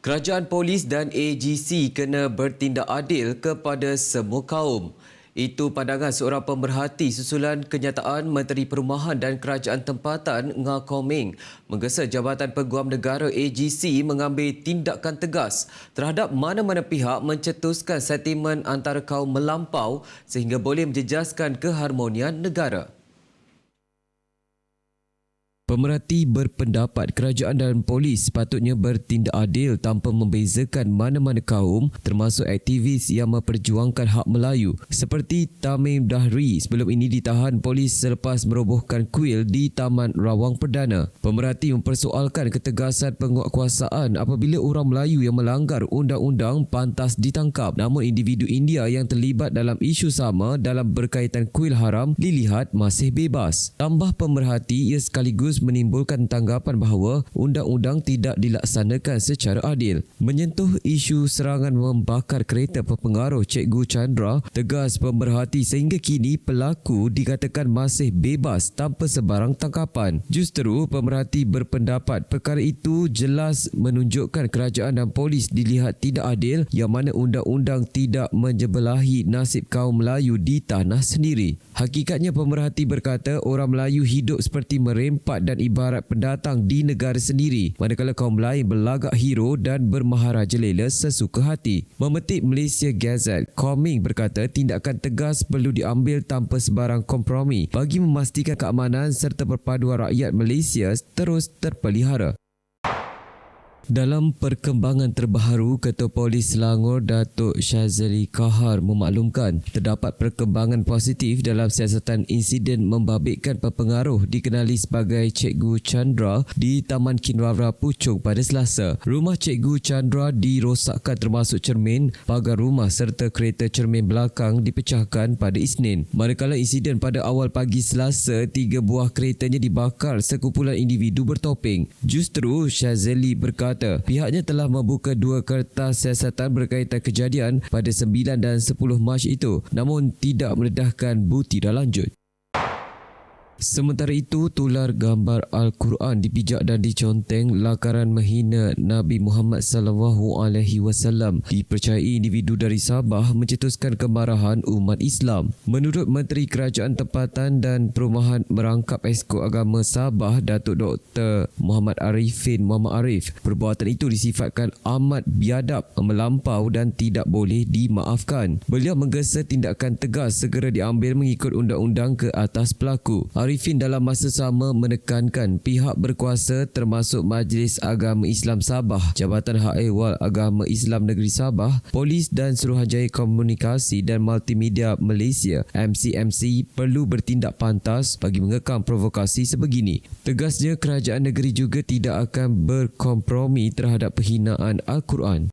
Kerajaan polis dan AGC kena bertindak adil kepada semua kaum. Itu pandangan seorang pemerhati susulan kenyataan Menteri Perumahan dan Kerajaan Tempatan Nga Koming menggesa Jabatan Peguam Negara AGC mengambil tindakan tegas terhadap mana-mana pihak mencetuskan sentimen antara kaum melampau sehingga boleh menjejaskan keharmonian negara. Pemerhati berpendapat kerajaan dan polis sepatutnya bertindak adil tanpa membezakan mana-mana kaum termasuk aktivis yang memperjuangkan hak Melayu seperti Tamim Dahri sebelum ini ditahan polis selepas merobohkan kuil di Taman Rawang Perdana. Pemerhati mempersoalkan ketegasan penguatkuasaan apabila orang Melayu yang melanggar undang-undang pantas ditangkap namun individu India yang terlibat dalam isu sama dalam berkaitan kuil haram dilihat masih bebas. Tambah pemerhati ia sekaligus menimbulkan tanggapan bahawa undang-undang tidak dilaksanakan secara adil. Menyentuh isu serangan membakar kereta berpengaruh Cikgu Chandra, tegas pemerhati sehingga kini pelaku dikatakan masih bebas tanpa sebarang tangkapan. Justru pemerhati berpendapat perkara itu jelas menunjukkan kerajaan dan polis dilihat tidak adil yang mana undang-undang tidak menjebelahi nasib kaum Melayu di tanah sendiri. Hakikatnya pemerhati berkata orang Melayu hidup seperti merempat dan ibarat pendatang di negara sendiri manakala kaum lain berlagak hero dan bermaharajalela sesuka hati. Memetik Malaysia Gazette, Koming berkata tindakan tegas perlu diambil tanpa sebarang kompromi bagi memastikan keamanan serta perpaduan rakyat Malaysia terus terpelihara. Dalam perkembangan terbaru, Ketua Polis Selangor Datuk Syazali Kahar memaklumkan terdapat perkembangan positif dalam siasatan insiden membabitkan pengaruh dikenali sebagai Cikgu Chandra di Taman Kinrara Puchong pada Selasa. Rumah Cikgu Chandra dirosakkan termasuk cermin, pagar rumah serta kereta cermin belakang dipecahkan pada Isnin. Manakala insiden pada awal pagi Selasa, 3 buah keretanya dibakar sekumpulan individu bertopeng. Justru Syazali berkata pihaknya telah membuka 2 kertas siasatan berkaitan kejadian pada 9 dan 10 Mac itu namun tidak mendedahkan bukti dah lanjut. Sementara itu, tular gambar Al-Quran dipijak dan diconteng lakaran menghina Nabi Muhammad SAW dipercayai individu dari Sabah mencetuskan kemarahan umat Islam. Menurut Menteri Kerajaan Tempatan dan Perumahan Merangkap Esko Agama Sabah, Datuk Dr. Muhammad Arifin Muhammad Arif, perbuatan itu disifatkan amat biadab, melampau dan tidak boleh dimaafkan. Beliau menggesa tindakan tegas segera diambil mengikut undang-undang ke atas pelaku. Arifin dalam masa sama menekankan pihak berkuasa termasuk Majlis Agama Islam Sabah, Jabatan Hak Ehwal Agama Islam Negeri Sabah, Polis dan Suruhanjaya Komunikasi dan Multimedia Malaysia MCMC perlu bertindak pantas bagi mengekang provokasi sebegini. Tegasnya kerajaan negeri juga tidak akan berkompromi terhadap penghinaan Al-Quran.